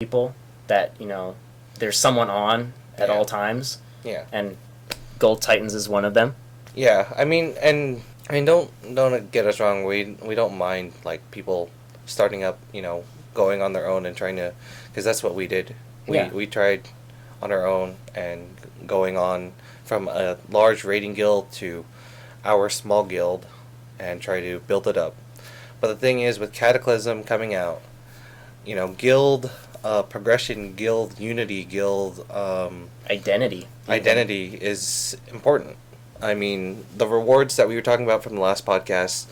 people that, there's someone on at all times. Yeah. And Gold Titans is one of them. Yeah, I mean, don't get us wrong. We don't mind like people starting up, going on their own and trying to, because that's what we did. We tried on our own and going on from a large raiding guild to our small guild and try to build it up. But the thing is, with Cataclysm coming out, guild progression, guild unity, guild identity is important. I mean, the rewards that we were talking about from the last podcast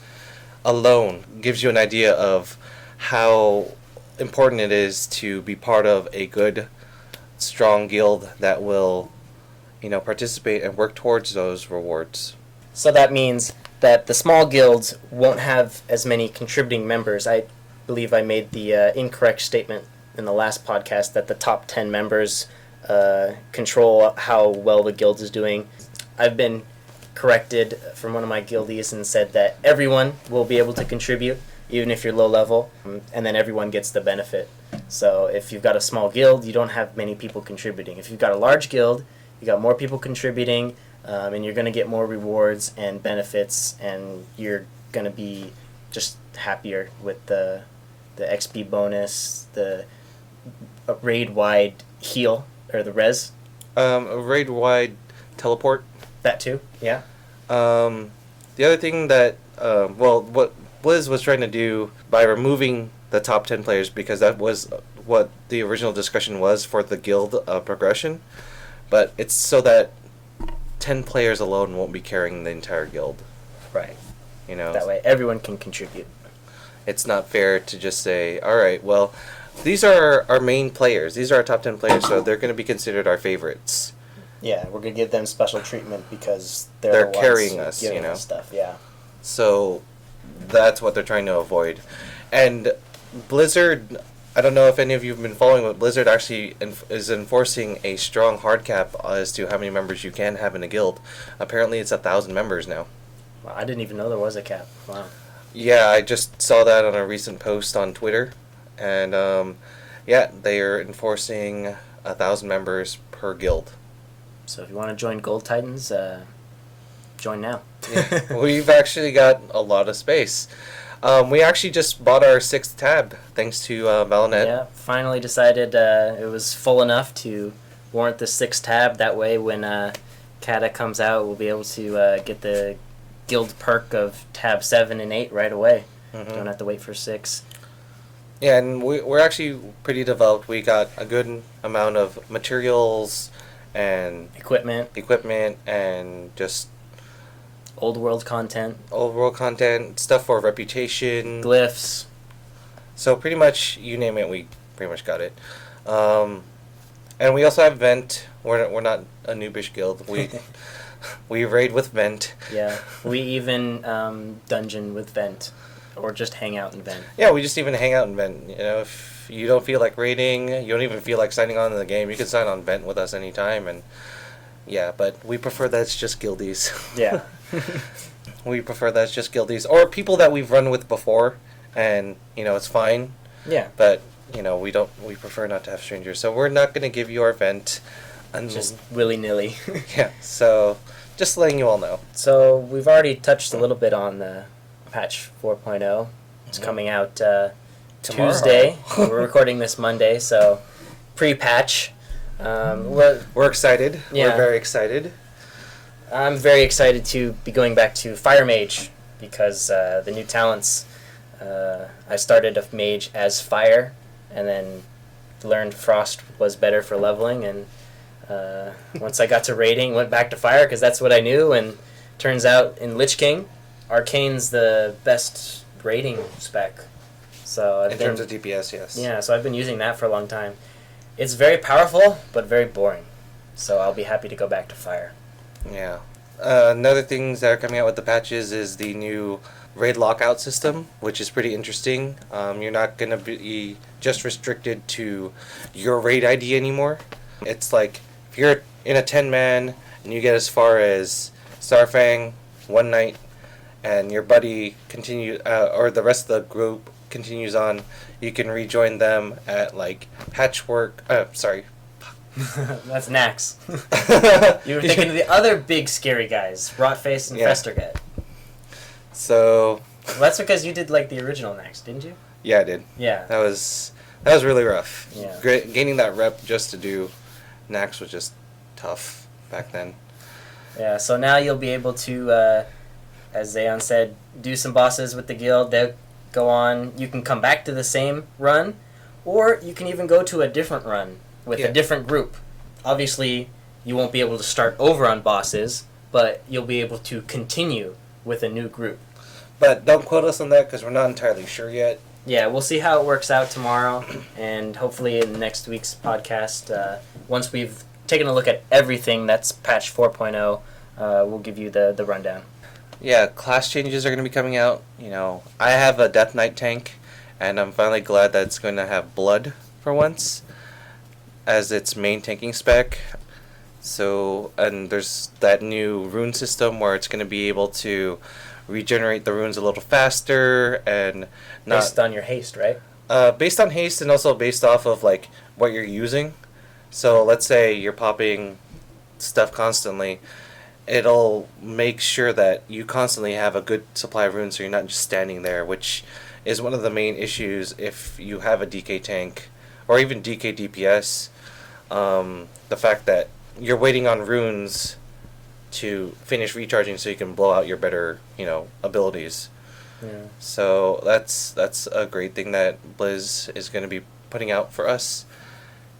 alone gives you an idea of how important it is to be part of a good, strong guild that will, participate and work towards those rewards. So that means that the small guilds won't have as many contributing members. I believe I made the incorrect statement in the last podcast that the top 10 members control how well the guild is doing. I've been corrected from one of my guildies and said that everyone will be able to contribute, even if you're low level, and then everyone gets the benefit. So if you've got a small guild, you don't have many people contributing. If you've got a large guild, you got more people contributing, and you're going to get more rewards and benefits, and you're going to be just happier with the XP bonus, the raid-wide heal, or the res. A raid-wide teleport. That too, yeah. The other thing that, what Blizz was trying to do by removing the top 10 players, because that was what the original discussion was for the guild progression, but it's so that 10 players alone won't be carrying the entire guild. Right. That way everyone can contribute. It's not fair to just say, alright, well, these are our main players. These are our top 10 players, so they're going to be considered our favorites. Yeah, we're going to give them special treatment because they're the carrying us, us stuff, yeah. So that's what they're trying to avoid. And Blizzard, I don't know if any of you have been following, but Blizzard actually is enforcing a strong hard cap as to how many members you can have in a guild. Apparently it's 1,000 members now. Wow, I didn't even know there was a cap. Wow. Yeah, I just saw that on a recent post on Twitter. And they are enforcing 1,000 members per guild. So if you want to join Gold Titans, join now. Yeah. We've actually got a lot of space. We actually just bought our 6th tab, thanks to Valinet. Yeah, finally decided it was full enough to warrant the 6th tab. That way when Kata comes out, we'll be able to get the guild perk of tab 7 and 8 right away. Mm-hmm. Don't have to wait for 6. Yeah, and we're actually pretty developed. We got a good amount of materials and equipment and just old world content, stuff for reputation, glyphs. So pretty much you name it, we pretty much got it. And we also have Vent. We're not a noobish guild. We raid with Vent. Yeah, we even dungeon with Vent, or just hang out in Vent. Yeah, we just even hang out in Vent. If you don't feel like raiding, you don't even feel like signing on to the game, you can sign on Vent with us anytime. And yeah, but we prefer that it's just guildies. Yeah. We prefer that it's just guildies or people that we've run with before, and it's fine. Yeah. But we prefer not to have strangers, so we're not gonna give you our Vent. Just willy-nilly. Yeah. So just letting you all know. So we've already touched a little bit on the patch 4.0. It's coming out Tuesday. We're recording this Monday, so pre-patch. We're excited. Yeah. We're very excited. I'm very excited to be going back to Fire Mage because the new talents. I started a mage as Fire, and then learned Frost was better for leveling, and once I got to raiding, went back to Fire because that's what I knew, and turns out in Lich King, Arcane's the best raiding spec. So in terms of DPS, yes. Yeah, so I've been using that for a long time. It's very powerful, but very boring. So I'll be happy to go back to Fire. Yeah. Another things that are coming out with the patches is the new raid lockout system, which is pretty interesting. You're not going to be just restricted to your raid ID anymore. It's like if you're in a 10-man and you get as far as Starfang, One Night, and your buddy or the rest of the group continues on, you can rejoin them at like Patchwork. Sorry. That's Nax. You were thinking of the other big scary guys, Rotface and Festerget. So. Well, that's because you did like the original Nax, didn't you? Yeah, I did. Yeah. That was really rough. Yeah. Gaining that rep just to do Nax was just tough back then. Yeah. So now you'll be able to, as Zayon said, do some bosses with the guild. They'll go on. You can come back to the same run, or you can even go to a different run with a different group. Obviously, you won't be able to start over on bosses, but you'll be able to continue with a new group. But don't quote us on that because we're not entirely sure yet. Yeah, we'll see how it works out tomorrow, and hopefully in next week's podcast, once we've taken a look at everything that's patch 4.0, we'll give you the rundown. Yeah, class changes are going to be coming out. You know, I have a Death Knight tank, and I'm finally glad that it's going to have blood for once as its main tanking spec. So, and there's that new rune system where it's going to be able to regenerate the runes a little faster and not based on your haste, right? Based on haste and also based off of like what you're using. So let's say you're popping stuff constantly, it'll make sure that you constantly have a good supply of runes so you're not just standing there, which is one of the main issues if you have a DK tank or even DK DPS. The fact that you're waiting on runes to finish recharging so you can blow out your better, abilities. Yeah. So that's a great thing that Blizz is going to be putting out for us.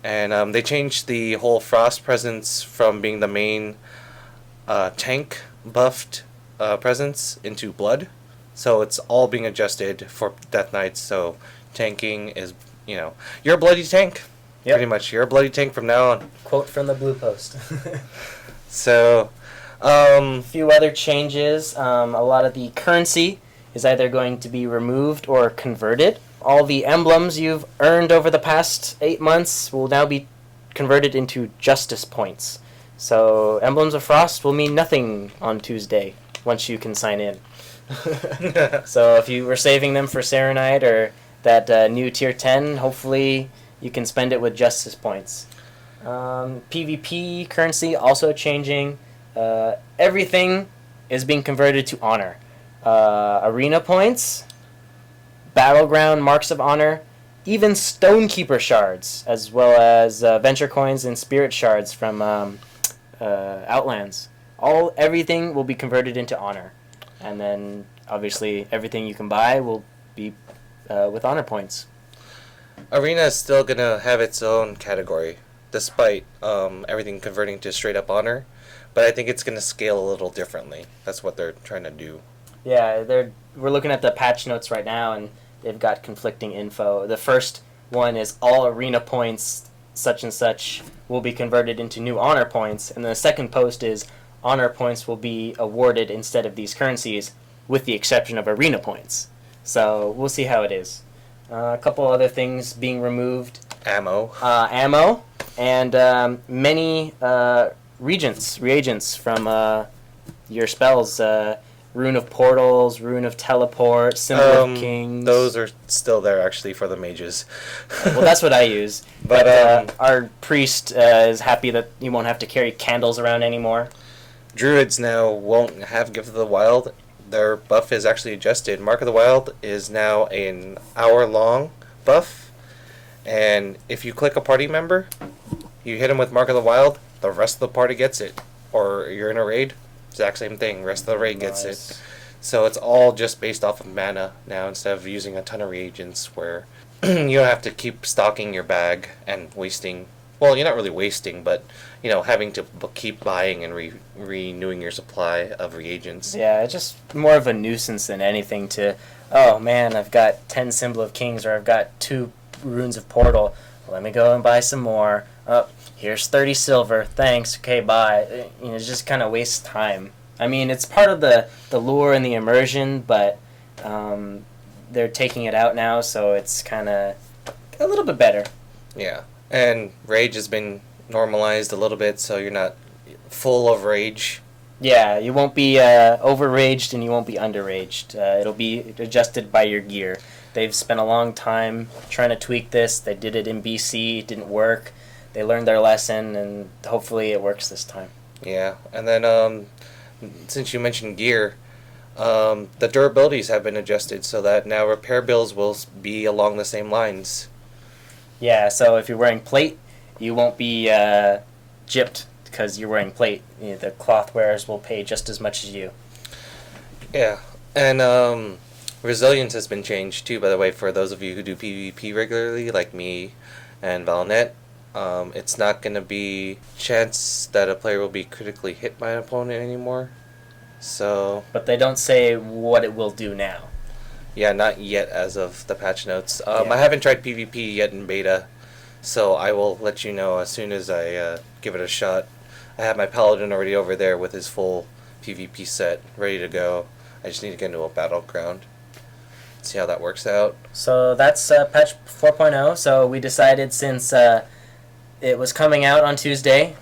And they changed the whole Frost presence from being the main tank buffed presence into blood. So it's all being adjusted for Death Knights. So tanking is, you're a bloody tank. Yep. Pretty much. You're a bloody tank from now on. Quote from the Blue Post. So, a few other changes. A lot of the currency is either going to be removed or converted. All the emblems you've earned over the past 8 months will now be converted into justice points. So Emblems of Frost will mean nothing on Tuesday once you can sign in. So if you were saving them for Serenite or that new tier 10, hopefully you can spend it with justice points. PvP currency also changing. Everything is being converted to honor. Arena points, battleground marks of honor, even Stonekeeper shards, as well as venture coins and spirit shards from Outlands. Everything will be converted into honor, and then obviously everything you can buy will be with honor points. Arena is still gonna have its own category, despite everything converting to straight up honor, but I think it's gonna scale a little differently. That's what they're trying to do. Yeah, we're looking at the patch notes right now, and they've got conflicting info. The first one is all arena points such and such will be converted into new honor points, and the second post is honor points will be awarded instead of these currencies, with the exception of arena points. So we'll see how it is. A couple other things being removed. Ammo, and many reagents from your spells. Rune of Portals, Rune of Teleport, Symbol of Kings. Those are still there, actually, for the mages. Well, that's what I use. But our priest is happy that he won't have to carry candles around anymore. Druids now won't have Gift of the Wild. Their buff is actually adjusted. Mark of the Wild is now an hour-long buff. And if you click a party member, you hit him with Mark of the Wild, the rest of the party gets it. Or you're in a raid, exact same thing. Rest of the raid gets it. So it's all just based off of mana now instead of using a ton of reagents where you don't have to keep stocking your bag and wasting. Well, you're not really wasting, but having to keep buying and renewing your supply of reagents. Yeah, it's just more of a nuisance than anything to, oh man, I've got 10 Symbol of Kings or I've got 2 Runes of Portal. Let me go and buy some more. Here's 30 silver. Thanks. Okay, bye. It just kind of wastes time. I mean, it's part of the lure and the immersion, but they're taking it out now, so it's kind of a little bit better. Yeah, and rage has been normalized a little bit, so you're not full of rage. Yeah, you won't be overraged and you won't be underraged. It'll be adjusted by your gear. They've spent a long time trying to tweak this. They did it in BC, it didn't work. They learned their lesson, and hopefully it works this time. Yeah, and then since you mentioned gear, the durabilities have been adjusted so that now repair bills will be along the same lines. Yeah, so if you're wearing plate, you won't be gypped because you're wearing plate. The cloth wearers will pay just as much as you. Yeah, and resilience has been changed too, by the way, for those of you who do PvP regularly, like me and Valinet. It's not going to be chance that a player will be critically hit by an opponent anymore. So, but they don't say what it will do now. Yeah, not yet as of the patch notes. Yeah. I haven't tried PvP yet in beta, so I will let you know as soon as I give it a shot. I have my paladin already over there with his full PvP set ready to go. I just need to get into a battleground. See how that works out. So that's patch 4.0. So we decided since it was coming out on Tuesday,